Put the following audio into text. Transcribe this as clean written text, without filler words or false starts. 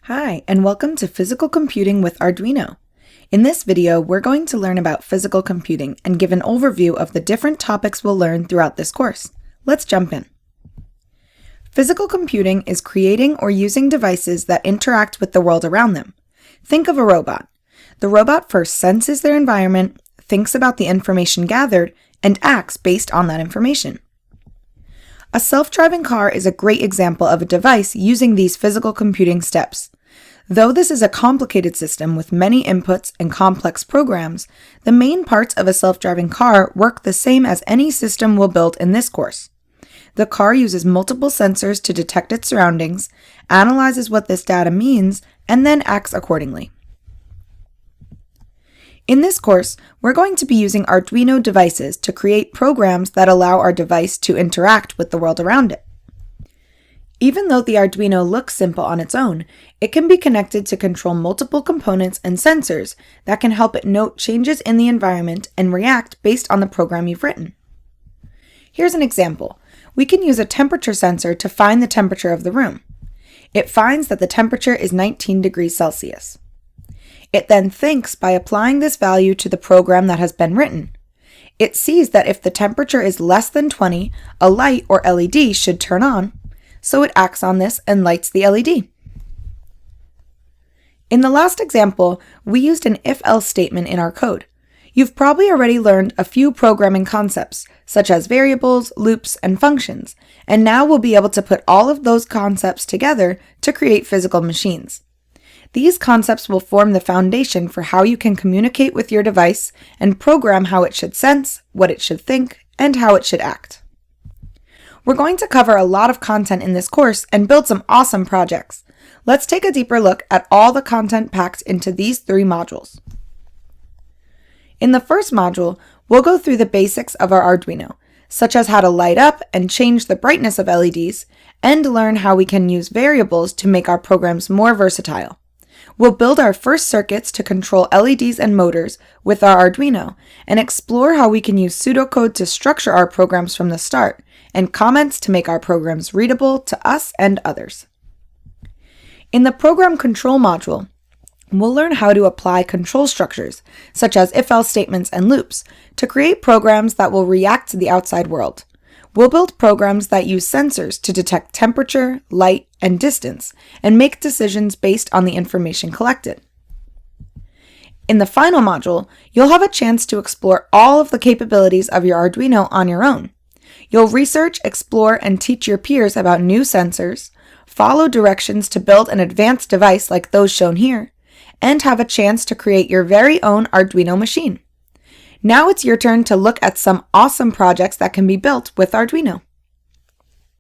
Hi, and welcome to Physical Computing with Arduino. In this video, we're going to learn about physical computing and give an overview of the different topics we'll learn throughout this course. Let's jump in. Physical computing is creating or using devices that interact with the world around them. Think of a robot. The robot first senses their environment, thinks about the information gathered, and acts based on that information. A self-driving car is a great example of a device using these physical computing steps. Though this is a complicated system with many inputs and complex programs, the main parts of a self-driving car work the same as any system we'll build in this course. The car uses multiple sensors to detect its surroundings, analyzes what this data means, and then acts accordingly. In this course, we're going to be using Arduino devices to create programs that allow our device to interact with the world around it. Even though the Arduino looks simple on its own, it can be connected to control multiple components and sensors that can help it note changes in the environment and react based on the program you've written. Here's an example. We can use a temperature sensor to find the temperature of the room. It finds that the temperature is 19 degrees Celsius. It then thinks by applying this value to the program that has been written. It sees that if the temperature is less than 20, a light or LED should turn on, so it acts on this and lights the LED. In the last example, we used an if-else statement in our code. You've probably already learned a few programming concepts, such as variables, loops, and functions, and now we'll be able to put all of those concepts together to create physical machines. These concepts will form the foundation for how you can communicate with your device and program how it should sense, what it should think, and how it should act. We're going to cover a lot of content in this course and build some awesome projects. Let's take a deeper look at all the content packed into these 3 modules. In the first module, we'll go through the basics of our Arduino, such as how to light up and change the brightness of LEDs, and learn how we can use variables to make our programs more versatile. We'll build our first circuits to control LEDs and motors with our Arduino and explore how we can use pseudocode to structure our programs from the start and comments to make our programs readable to us and others. In the program control module, we'll learn how to apply control structures, such as if-else statements and loops, to create programs that will react to the outside world. We'll build programs that use sensors to detect temperature, light, and distance, and make decisions based on the information collected. In the final module, you'll have a chance to explore all of the capabilities of your Arduino on your own. You'll research, explore, and teach your peers about new sensors, follow directions to build an advanced device like those shown here, and have a chance to create your very own Arduino machine. Now it's your turn to look at some awesome projects that can be built with Arduino.